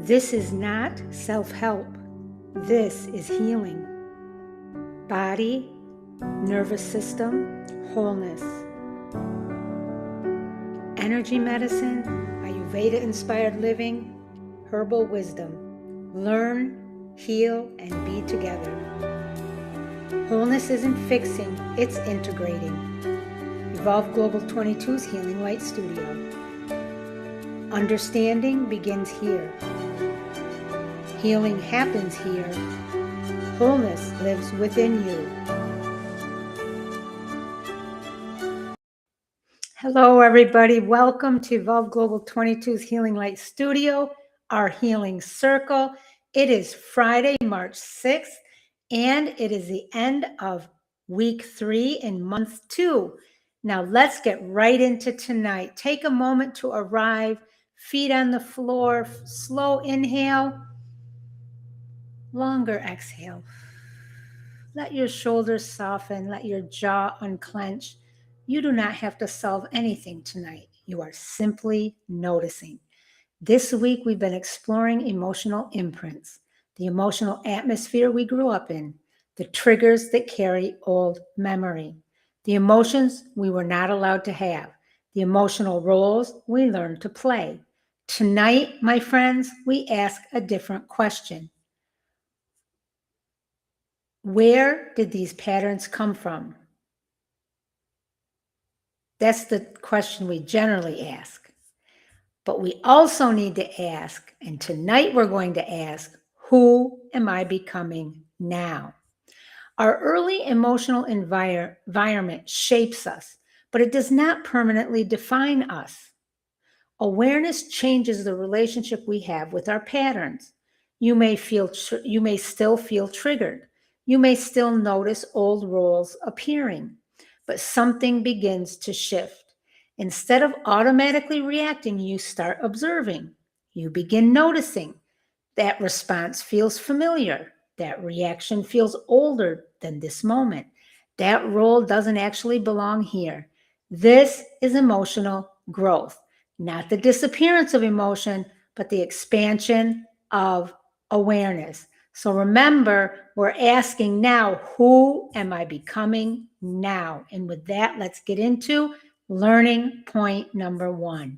This is not self-help. This is healing. Body, nervous system, wholeness. Energy medicine, Ayurveda-inspired living, herbal wisdom. Learn, heal, and be together. Wholeness isn't fixing, it's integrating. Evolve Global 22's Healing Light Studio. Understanding begins here. Healing happens here. Wholeness lives within you. Hello, everybody. Welcome to Evolve Global 22's Healing Light Studio, our Healing Circle. It is Friday, March 6th, and it is the end of week 3 in month 2. Now, let's get right into tonight. Take a moment to arrive, feet on the floor, slow inhale, longer exhale. Let your shoulders soften, let your jaw unclench. You do not have to solve anything tonight. You are simply noticing. This week, we've been exploring emotional imprints, the emotional atmosphere we grew up in, the triggers that carry old memory, the emotions we were not allowed to have, the emotional roles we learned to play. Tonight, my friends, we ask a different question. Where did these patterns come from? That's the question we generally ask. But we also need to ask, and tonight we're going to ask, who am I becoming now? Our early emotional environment shapes us, but it does not permanently define us. Awareness changes the relationship we have with our patterns. You may still feel triggered. You may still notice old roles appearing, but something begins to shift. Instead of automatically reacting, you start observing. You begin noticing. That response feels familiar. That reaction feels older than this moment. That role doesn't actually belong here. This is emotional growth, not the disappearance of emotion, but the expansion of awareness. So remember, we're asking now, who am I becoming now? And with that, let's get into learning point number 1.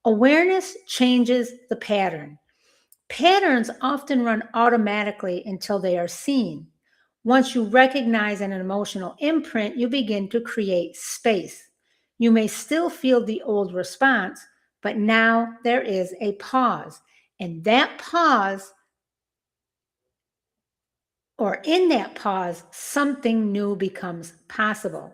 Awareness changes the pattern. Patterns often run automatically until they are seen. Once you recognize an emotional imprint, you begin to create space. You may still feel the old response, but now there is a pause. And that pause, or in that pause, something new becomes possible.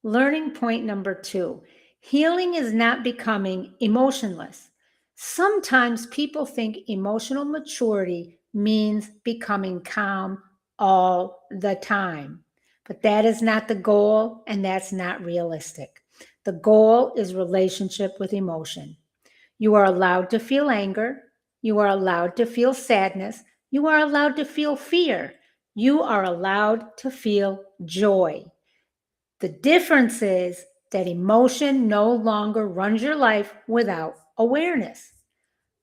Learning point number 2, healing is not becoming emotionless. Sometimes people think emotional maturity means becoming calm all the time, but that is not the goal, and that's not realistic. The goal is relationship with emotion. You are allowed to feel anger. You are allowed to feel sadness. You are allowed to feel fear. You are allowed to feel joy. The difference is that emotion no longer runs your life without awareness.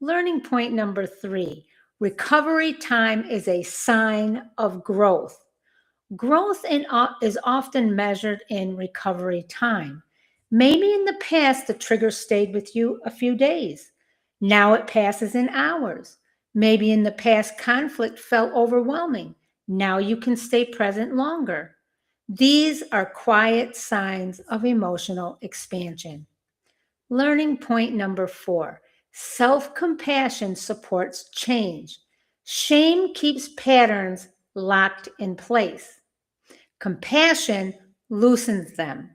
Learning point number 3, recovery time is a sign of growth. Growth is often measured in recovery time. Maybe in the past, the trigger stayed with you a few days. Now it passes in hours. Maybe in the past, conflict felt overwhelming. Now you can stay present longer. These are quiet signs of emotional expansion. Learning point number 4, self-compassion supports change. Shame keeps patterns locked in place. Compassion loosens them.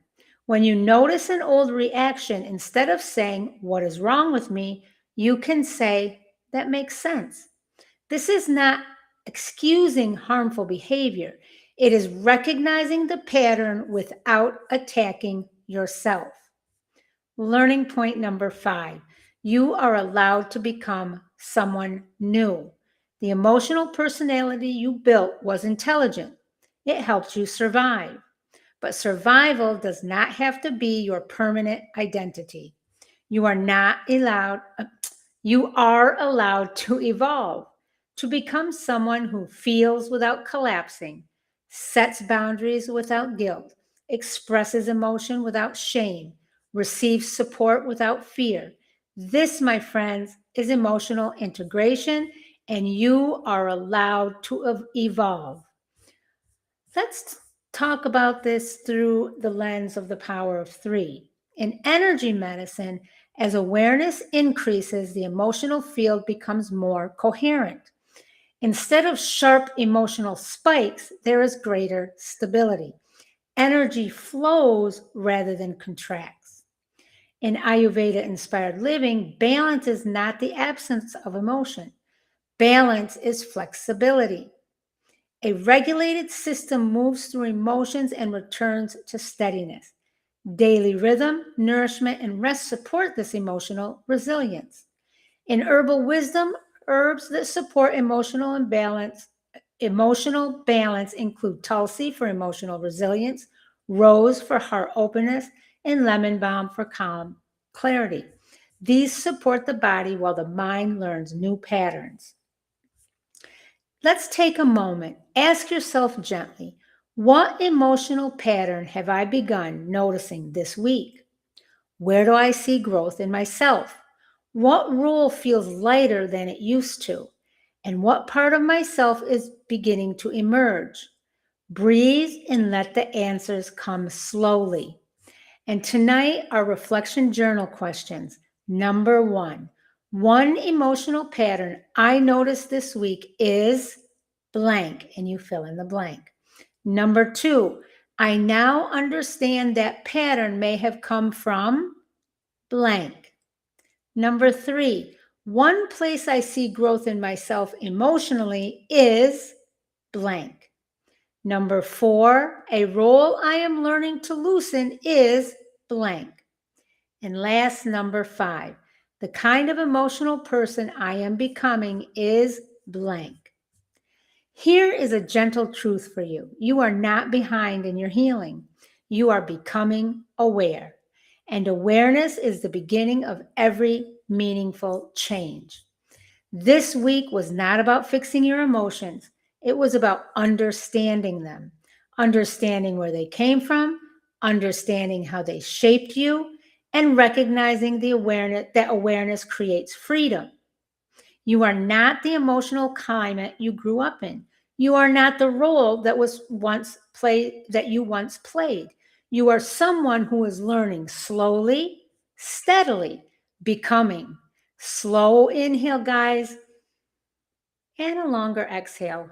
When you notice an old reaction, instead of saying, "What is wrong with me?" you can say, "That makes sense." This is not excusing harmful behavior. It is recognizing the pattern without attacking yourself. Learning point number 5, you are allowed to become someone new. The emotional personality you built was intelligent. It helped you survive. But survival does not have to be your permanent identity. You are not allowed You are allowed to evolve, to become someone who feels without collapsing, sets boundaries without guilt, expresses emotion without shame, receives support without fear. This, my friends, is emotional integration, and you are allowed to evolve. Let's talk about this through the lens of the power of three. In energy medicine, as awareness increases, the emotional field becomes more coherent. Instead of sharp emotional spikes, there is greater stability. Energy flows rather than contracts. In Ayurveda inspired living, balance is not the absence of emotion, balance is flexibility. A regulated system moves through emotions and returns to steadiness. Daily rhythm, nourishment, and rest support this emotional resilience. In herbal wisdom, herbs that support emotional balance include Tulsi for emotional resilience, rose for heart openness, and lemon balm for calm clarity. These support the body while the mind learns new patterns. Let's take a moment. Ask yourself gently, what emotional pattern have I begun noticing this week? Where do I see growth in myself? What role feels lighter than it used to? And what part of myself is beginning to emerge? Breathe and let the answers come slowly. And tonight, our reflection journal questions. Number one emotional pattern I noticed this week is blank, and you fill in the blank. Number two, I now understand that pattern may have come from blank. Number three, one place I see growth in myself emotionally is blank. Number four, a role I am learning to loosen is blank. And last, number five, the kind of emotional person I am becoming is blank. Here is a gentle truth for you. You are not behind in your healing. You are becoming aware. And awareness is the beginning of every meaningful change. This week was not about fixing your emotions. It was about understanding them, understanding where they came from, understanding how they shaped you, and recognizing the awareness that awareness creates freedom. You are not the emotional climate you grew up in. You are not the role that you once played. You are someone who is learning slowly, steadily, becoming. Slow inhale, guys, and a longer exhale.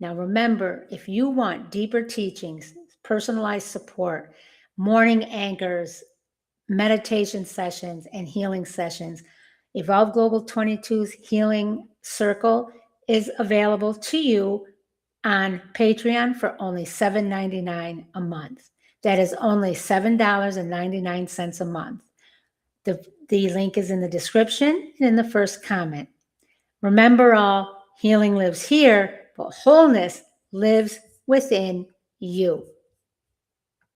Now remember, if you want deeper teachings, personalized support, morning anchors, meditation sessions, and healing sessions, Evolve Global 22's Healing Circle is available to you on Patreon for only $7.99 a month. That is only $7.99 a month. The link is in the description and in the first comment. Remember all, healing lives here, but wholeness lives within you.